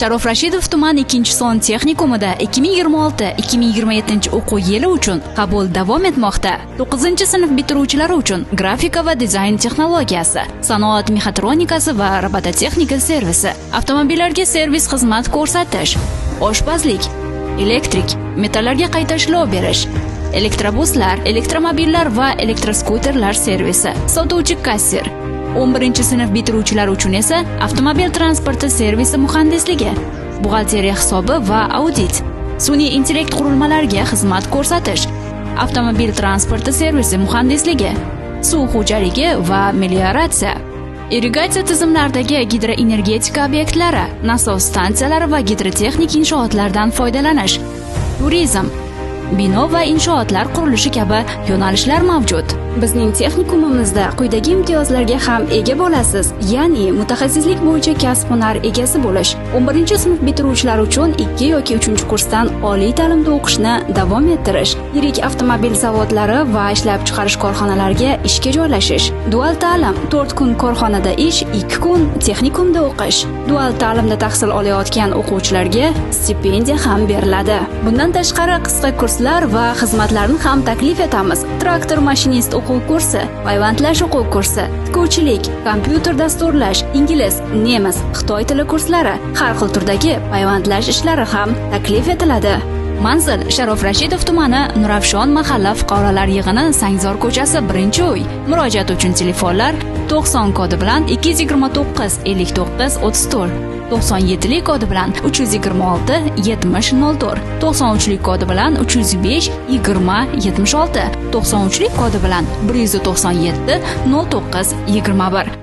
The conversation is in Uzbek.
Sharof Rashidov tuman 2-son texnikumida 2026-2027 o'quv yili uchun qabul davom etmoqda. 9-sinf bitiruvchilari uchun grafika va dizayn texnologiyasi, sanoat mexatronikasi va robototexnika servisi, avtomobillarga servis xizmat ko'rsatish, oshpazlik, elektrik, metallarga qayta ishlov berish, elektrobuslar, elektromobillar va elektroskuterlar servisi, sotuvchi kassir. 11-sinf bitiruvchilari uchun esa avtomobil transporti servisi muhandisligi, buxgalteriya hisobi va audit, sun'iy intellekt qurilmalariga xizmat ko'rsatish, avtomobil transporti servisi muhandisligi, suv xo'jaligi va melioratsiya, irrigatsiya tizimlaridagi gidroenergetika obyektlari, nasos stansiyalari va gidrotexnik inshootlardan foydalanish, turizm, bino va inshootlar qurilishi kabi yo'nalishlar mavjud. Bizning texnikumimizda quyidagi imtiyozlarga ham ega bo'lasiz, ya'ni mutaxassislik bo'yicha kasb-hunar egasi bo'lish. 11-sinf bitiruvchilari uchun 2 yoki 3-kursdan oliy ta'limda o'qishni davom ettirish, yirik avtomobil zavodlari va ishlab chiqarish korxonalariga ishga joylashish, dual ta'lim, 4 kun korxonada ish, 2 kun texnikumda o'qish. Dual ta'limda tahsil olayotgan o'quvchilarga stipendiya ham beriladi. Bundan tashqari qisqa kurslar va xizmatlarni ham taklif etamiz. Traktor mashinist o'quv kursi, payvandlash o'quv kursi, tikuvchilik, kompyuter dasturlash, ingliz, nemis, xitoy tili kurslari, har xil turdagi payvandlash ishlari ham taklif etiladi. Manzil: Sharof Rashidov tumani, Nurafshon mahalla fuqarolar yig'ini, Sangzor ko'chasi, 1-uy. Murojaat uchun telefonlar 90 kodi bilan 229 59 34, 97lik kodi bilan 326 70 04, 93lik kodi bilan 305 20 76, 93lik kodi bilan 197 09 21.